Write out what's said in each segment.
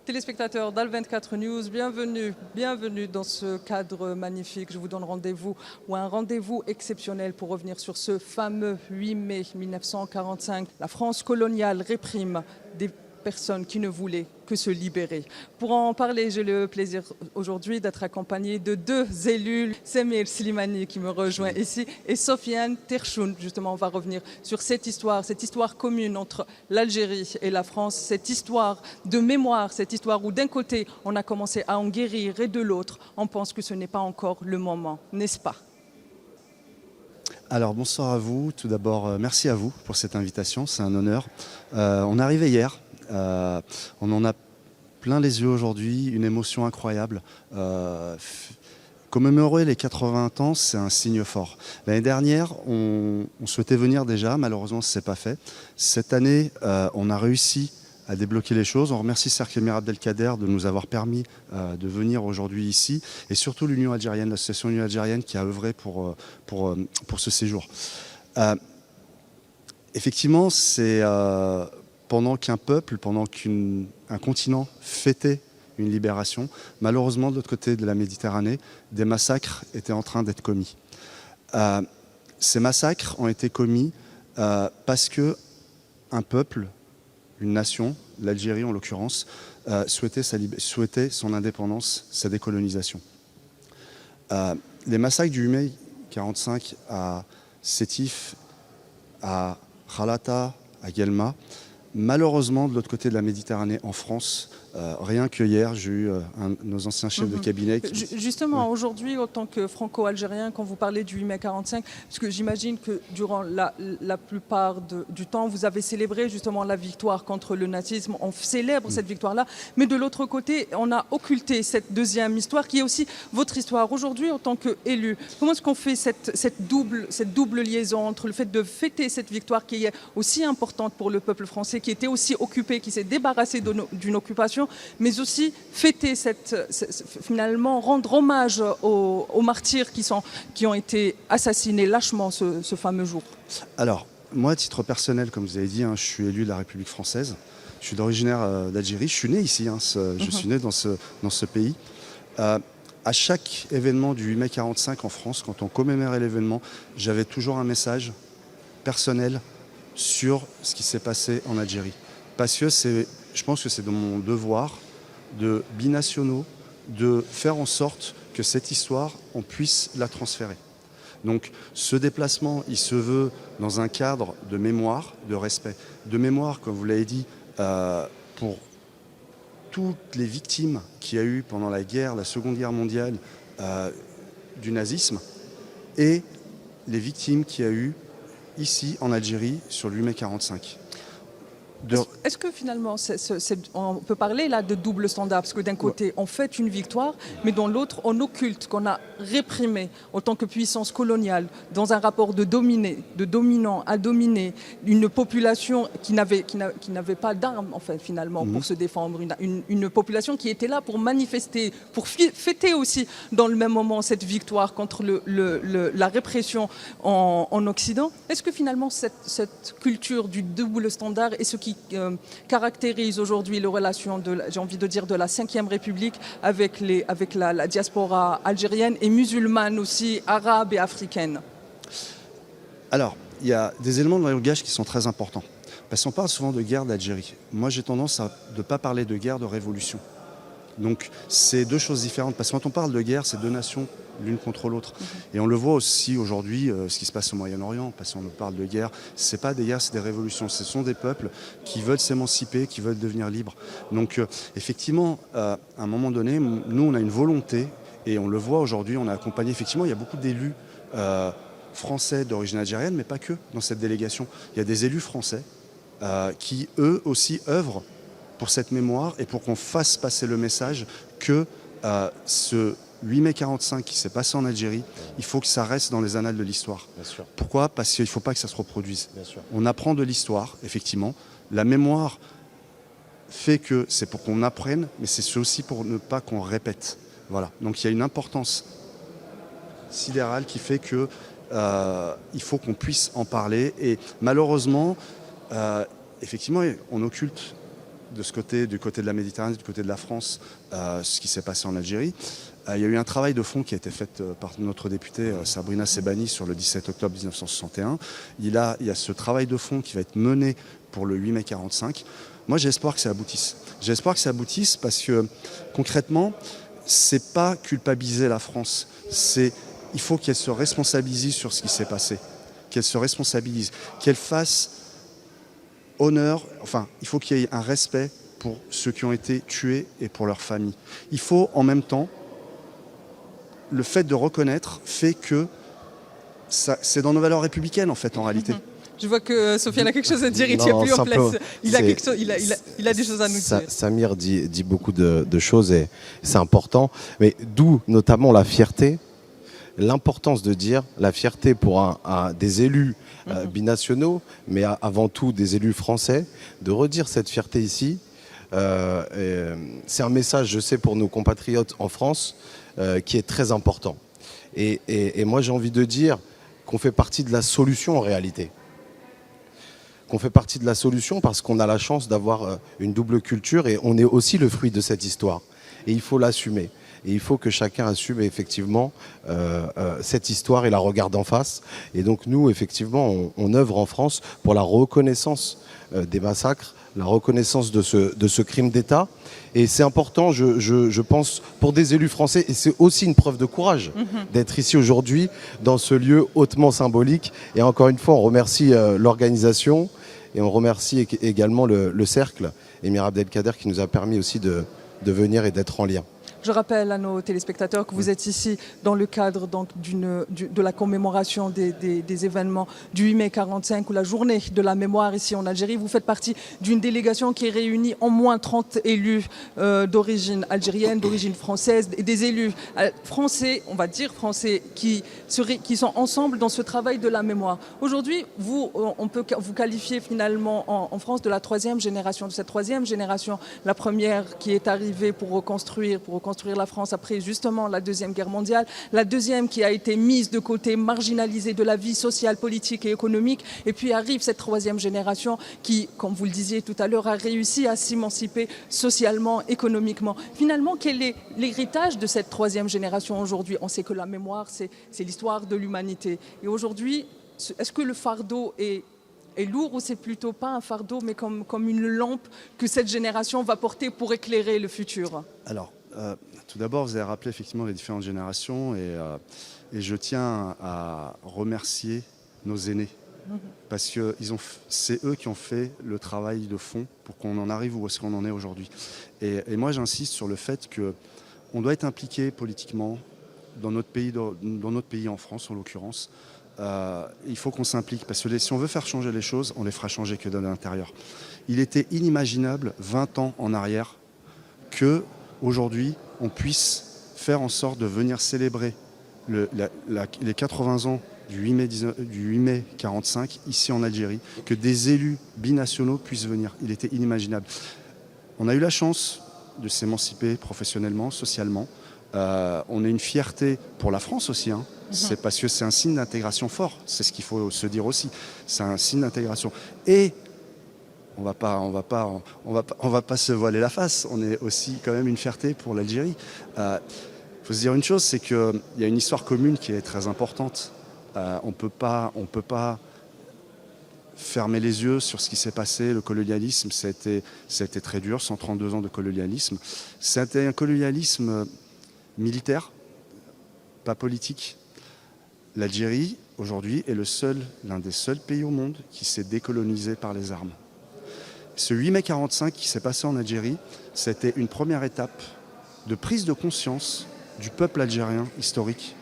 Téléspectateurs d'Al24 News, bienvenue dans ce cadre magnifique. Je vous donne rendez-vous ou un rendez-vous exceptionnel pour revenir sur ce fameux 8 mai 1945. La France coloniale réprime des personnes qui ne voulaient que se libérer. Pour en parler, j'ai le plaisir aujourd'hui d'être accompagné de deux élus, Semir Slimani qui me rejoint ici et Sofiane Terchoun. Justement, on va revenir sur cette histoire commune entre l'Algérie et la France, cette histoire de mémoire, cette histoire où d'un côté, on a commencé à en guérir et de l'autre, on pense que ce n'est pas encore le moment, n'est-ce pas ? Alors bonsoir à vous, tout d'abord merci à vous pour cette invitation, c'est un honneur. On est arrivé hier, on en a plein les yeux aujourd'hui, une émotion incroyable. Commémorer les 80 ans, c'est un signe fort. L'année dernière, on souhaitait venir déjà, malheureusement ce n'est pas fait. Cette année, on a réussi à débloquer les choses. On remercie Cercle Émir Abdelkader de nous avoir permis de venir aujourd'hui ici, et surtout l'Union algérienne, l'association Union algérienne qui a œuvré pour ce séjour. Effectivement, c'est pendant qu'un peuple, pendant qu'un continent fêtait une libération, malheureusement de l'autre côté de la Méditerranée, des massacres étaient en train d'être commis. Ces massacres ont été commis parce que un peuple, une nation, l'Algérie en l'occurrence, souhaitait son indépendance, sa décolonisation. Les massacres du 8 mai 1945 à Sétif, à Khalata, à Guelma, malheureusement, de l'autre côté de la Méditerranée, en France, rien que hier, j'ai eu nos anciens chefs de cabinet. Justement, aujourd'hui, en tant que franco-algérien, quand vous parlez du 8 mai 45, parce que j'imagine que durant la plupart du temps, vous avez célébré justement la victoire contre le nazisme, on célèbre cette victoire-là, mais de l'autre côté, on a occulté cette deuxième histoire qui est aussi votre histoire. Aujourd'hui, en tant qu'élu, comment est-ce qu'on fait cette double liaison entre le fait de fêter cette victoire qui est aussi importante pour le peuple français, qui était aussi occupé, qui s'est débarrassé d'une occupation, mais aussi fêter finalement rendre hommage aux martyrs qui ont été assassinés lâchement ce fameux jour? Alors, moi, à titre personnel, comme vous avez dit, je suis élu de la République française. Je suis d'originaire d'Algérie. Je suis né ici. Je suis né dans ce pays. À chaque événement du 8 mai 1945 en France, quand on commémorait l'événement, j'avais toujours un message personnel sur ce qui s'est passé en Algérie. Parce que je pense que c'est de mon devoir de binationaux de faire en sorte que cette histoire, on puisse la transférer. Donc ce déplacement, il se veut dans un cadre de mémoire, de respect. De mémoire, comme vous l'avez dit, pour toutes les victimes qu'il y a eu pendant la Seconde Guerre mondiale du nazisme, et les victimes qu'il y a eu ici en Algérie sur le 8 mai 1945. Est-ce que finalement, on peut parler là de double standard, parce que d'un côté, on fête une victoire, mais dans l'autre, on occulte qu'on a réprimé en tant que puissance coloniale, dans un rapport de dominant à dominé, une population qui n'avait pas d'armes, en fait, finalement, pour se défendre, une population qui était là pour manifester, pour fêter aussi, dans le même moment, cette victoire contre la répression en Occident. Est-ce que finalement, cette culture du double standard est ce qui caractérise aujourd'hui les relations de la 5e République avec la diaspora algérienne et musulmane aussi, arabe et africaine? Alors, il y a des éléments de langage qui sont très importants. Parce qu'on parle souvent de guerre d'Algérie. Moi, j'ai tendance à ne pas parler de guerre de révolution. Donc, c'est deux choses différentes. Parce que quand on parle de guerre, c'est deux nations l'une contre l'autre. Et on le voit aussi aujourd'hui, ce qui se passe au Moyen-Orient, parce qu'on parle de guerre, ce n'est pas des guerres, c'est des révolutions. Ce sont des peuples qui veulent s'émanciper, qui veulent devenir libres. Donc effectivement, à un moment donné, nous, on a une volonté, et on le voit aujourd'hui, on a accompagné, effectivement, il y a beaucoup d'élus français d'origine algérienne, mais pas que dans cette délégation. Il y a des élus français qui, eux aussi, œuvrent pour cette mémoire et pour qu'on fasse passer le message que ce 8 mai 1945 qui s'est passé en Algérie, il faut que ça reste dans les annales de l'histoire. Pourquoi? Parce qu'il ne faut pas que ça se reproduise. On apprend de l'histoire, effectivement. La mémoire fait que c'est pour qu'on apprenne, mais c'est aussi pour ne pas qu'on répète. Voilà. Donc il y a une importance sidérale qui fait que il faut qu'on puisse en parler. Et malheureusement, effectivement, on occulte du côté de la Méditerranée, du côté de la France, ce qui s'est passé en Algérie. Il y a eu un travail de fond qui a été fait par notre députée Sabrina Sebhani sur le 17 octobre 1961. Il y a ce travail de fond qui va être mené pour le 8 mai 45. Moi, j'ai espoir que ça aboutisse. J'ai espoir que ça aboutisse parce que, concrètement, c'est pas culpabiliser la France. Il faut qu'elle se responsabilise sur ce qui s'est passé. Qu'elle se responsabilise. Qu'elle fasse honneur. Enfin, il faut qu'il y ait un respect pour ceux qui ont été tués et pour leurs familles. Il faut, en même temps, le fait de reconnaître fait que c'est dans nos valeurs républicaines, en fait, en réalité. Je vois que Sofiane a quelque chose à dire, il ne tient plus en place. Il a des choses à nous dire. Samir dit beaucoup de choses et c'est important. Mais d'où notamment la fierté, l'importance de dire la fierté pour des élus binationaux, mais avant tout des élus français, de redire cette fierté ici. C'est un message, je sais, pour nos compatriotes en France, qui est très important. Et moi, j'ai envie de dire qu'on fait partie de la solution en réalité. Qu'on fait partie de la solution parce qu'on a la chance d'avoir une double culture et on est aussi le fruit de cette histoire. Et il faut l'assumer. Et il faut que chacun assume effectivement cette histoire et la regarde en face. Et donc nous, effectivement, on œuvre en France pour la reconnaissance des massacres, la reconnaissance de ce crime d'État. Et c'est important, je pense, pour des élus français, et c'est aussi une preuve de courage d'être ici aujourd'hui, dans ce lieu hautement symbolique. Et encore une fois, on remercie l'organisation et on remercie également le Cercle, Émir Abdelkader, qui nous a permis aussi de venir et d'être en lien. Je rappelle à nos téléspectateurs que vous êtes ici dans le cadre donc, de la commémoration des événements du 8 mai 45 ou la journée de la mémoire ici en Algérie. Vous faites partie d'une délégation qui réunit au moins 30 élus d'origine algérienne, d'origine française, et des élus français, on va dire français, qui sont ensemble dans ce travail de la mémoire. Aujourd'hui, on peut vous qualifier finalement en France de la troisième génération, de cette troisième génération, la première qui est arrivée pour reconstruire la France après justement la Deuxième Guerre mondiale, la deuxième qui a été mise de côté, marginalisée de la vie sociale, politique et économique, et puis arrive cette troisième génération qui, comme vous le disiez tout à l'heure, a réussi à s'émanciper socialement, économiquement. Finalement, quel est l'héritage de cette troisième génération aujourd'hui? On sait que la mémoire, c'est l'histoire de l'humanité. Et aujourd'hui, est-ce que le fardeau est lourd ou c'est plutôt pas un fardeau, mais comme une lampe que cette génération va porter pour éclairer le futur? Alors, tout d'abord, vous avez rappelé effectivement les différentes générations et je tiens à remercier nos aînés parce que c'est eux qui ont fait le travail de fond pour qu'on en arrive où est-ce qu'on en est aujourd'hui. Et moi, j'insiste sur le fait qu'on doit être impliqué politiquement dans notre pays en France en l'occurrence. Il faut qu'on s'implique parce que si on veut faire changer les choses, on les fera changer que de l'intérieur. Il était inimaginable 20 ans en arrière que aujourd'hui, on puisse faire en sorte de venir célébrer les 80 ans du 8 mai 45 ici en Algérie, que des élus binationaux puissent venir. Il était inimaginable. On a eu la chance de s'émanciper professionnellement, socialement. On a une fierté pour la France aussi. C'est parce que c'est un signe d'intégration fort. C'est ce qu'il faut se dire aussi. C'est un signe d'intégration. Et on va pas se voiler la face. On est aussi quand même une fierté pour l'Algérie. Faut se dire une chose, c'est qu'il y a une histoire commune qui est très importante. On peut pas fermer les yeux sur ce qui s'est passé. Le colonialisme, ça a été très dur. 132 ans de colonialisme. C'était un colonialisme militaire, pas politique. L'Algérie, aujourd'hui, est l'un des seuls pays au monde qui s'est décolonisé par les armes. Ce 8 mai 45 qui s'est passé en Algérie, c'était une première étape de prise de conscience du peuple algérien historique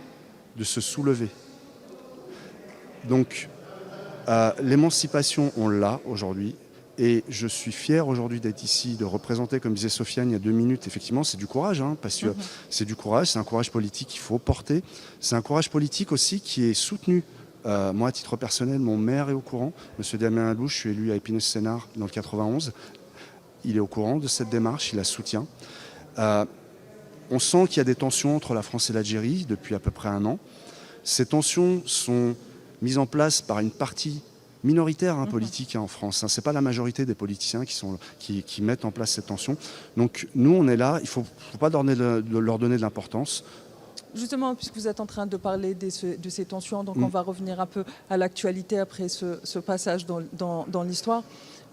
de se soulever. Donc, l'émancipation, on l'a aujourd'hui. Et je suis fier aujourd'hui d'être ici, de représenter, comme disait Sofiane il y a 2 minutes, effectivement, c'est du courage, parce que c'est du courage, c'est un courage politique qu'il faut porter. C'est un courage politique aussi qui est soutenu. Moi, à titre personnel, mon maire est au courant. Monsieur Damien Alouche, je suis élu à Épinay-Sénart dans le 91. Il est au courant de cette démarche, il la soutient. On sent qu'il y a des tensions entre la France et l'Algérie depuis à peu près 1 an. Ces tensions sont mises en place par une partie minoritaire politique en France. Ce n'est pas la majorité des politiciens qui mettent en place cette tension. Donc nous, on est là, il ne faut pas leur donner de l'importance. Justement, puisque vous êtes en train de parler de ces tensions, donc on va revenir un peu à l'actualité après ce passage dans l'histoire.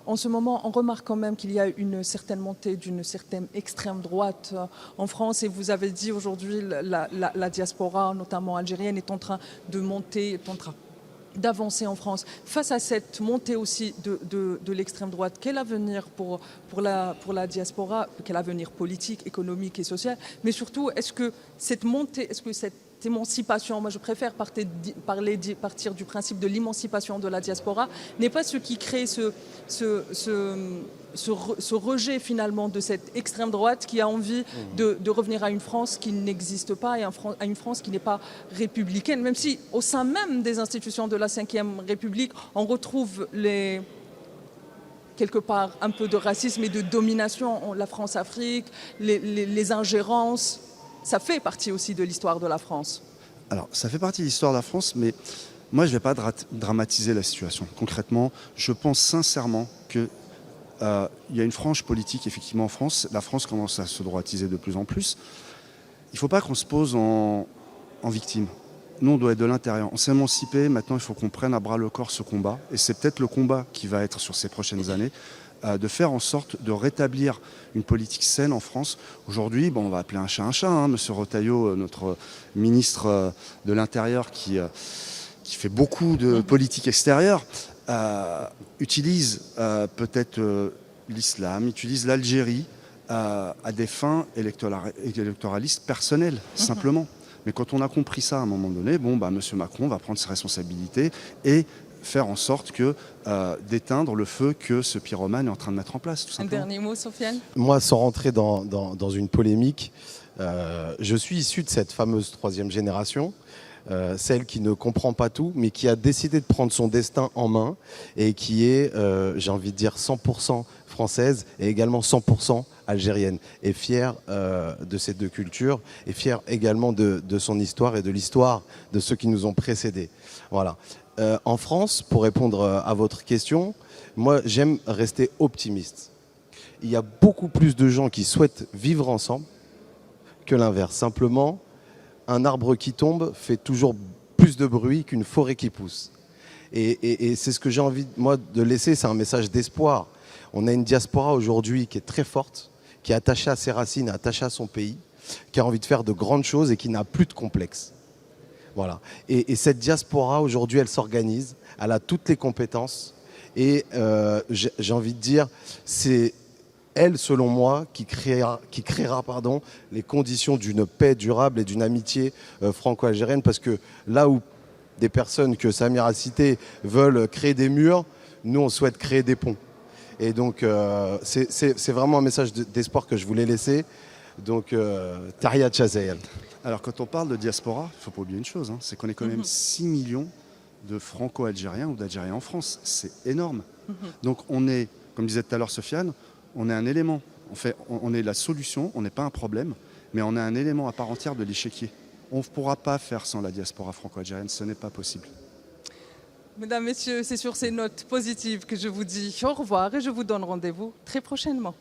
En ce moment, on remarque quand même qu'il y a une certaine montée d'une certaine extrême droite en France. Et vous avez dit aujourd'hui, la diaspora, notamment algérienne, est en train de monter, est en train d'avancer en France. Face à cette montée aussi de l'extrême droite, quel avenir pour la diaspora, quel avenir politique, économique et social? Mais surtout, est-ce que cette montée, est-ce que cette émancipation, moi je préfère partir du principe de l'émancipation de la diaspora, n'est pas ce qui crée ce rejet finalement de cette extrême droite qui a envie de revenir à une France qui n'existe pas et à une France qui n'est pas républicaine, même si au sein même des institutions de la Ve République, on retrouve quelque part un peu de racisme et de domination, la France-Afrique, les ingérences. Ça fait partie aussi de l'histoire de la France. Alors, ça fait partie de l'histoire de la France, mais moi, je ne vais pas dramatiser la situation. Concrètement, je pense sincèrement qu'il y a une frange politique, effectivement, en France. La France commence à se droitiser de plus en plus. Il ne faut pas qu'on se pose en victime. Nous, on doit être de l'intérieur. On s'est émancipé, maintenant, il faut qu'on prenne à bras le corps ce combat. Et c'est peut-être le combat qui va être sur ces prochaines années. De faire en sorte de rétablir une politique saine en France. Aujourd'hui, on va appeler un chat, hein, Monsieur Retailleau, notre ministre de l'Intérieur qui fait beaucoup de politique extérieure, utilise peut-être l'islam, utilise l'Algérie à des fins électoralistes personnelles, simplement. Mais quand on a compris ça à un moment donné, Monsieur Macron va prendre ses responsabilités et faire en sorte d'éteindre le feu que ce pyromane est en train de mettre en place, tout simplement. Un dernier mot, Sofiane? Moi, sans rentrer dans une polémique, je suis issu de cette fameuse troisième génération, celle qui ne comprend pas tout, mais qui a décidé de prendre son destin en main et qui est, j'ai envie de dire, 100% française et également 100% algérienne, et fière de ces deux cultures, et fière également de son histoire et de l'histoire de ceux qui nous ont précédés. Voilà. En France, pour répondre à votre question, moi j'aime rester optimiste. Il y a beaucoup plus de gens qui souhaitent vivre ensemble que l'inverse. Simplement, un arbre qui tombe fait toujours plus de bruit qu'une forêt qui pousse. Et c'est ce que j'ai envie, moi, de laisser, c'est un message d'espoir. On a une diaspora aujourd'hui qui est très forte, qui est attachée à ses racines, attachée à son pays, qui a envie de faire de grandes choses et qui n'a plus de complexe. Voilà. Et cette diaspora, aujourd'hui, elle s'organise, elle a toutes les compétences. Et j'ai envie de dire, c'est elle, selon moi, qui créera les conditions d'une paix durable et d'une amitié franco-algérienne. Parce que là où des personnes que Samir a citées veulent créer des murs, nous, on souhaite créer des ponts. Et donc, c'est vraiment un message d'espoir que je voulais laisser. Donc, Tahiyat Chazayan. Alors, quand on parle de diaspora, il ne faut pas oublier une chose, c'est qu'on est quand même 6 millions de franco-algériens ou d'Algériens en France. C'est énorme. Donc, on est, comme disait tout à l'heure Sofiane, on est un élément. En fait, on est la solution, on n'est pas un problème, mais on est un élément à part entière de l'échiquier. On ne pourra pas faire sans la diaspora franco-algérienne, ce n'est pas possible. Mesdames, Messieurs, c'est sur ces notes positives que je vous dis au revoir et je vous donne rendez-vous très prochainement.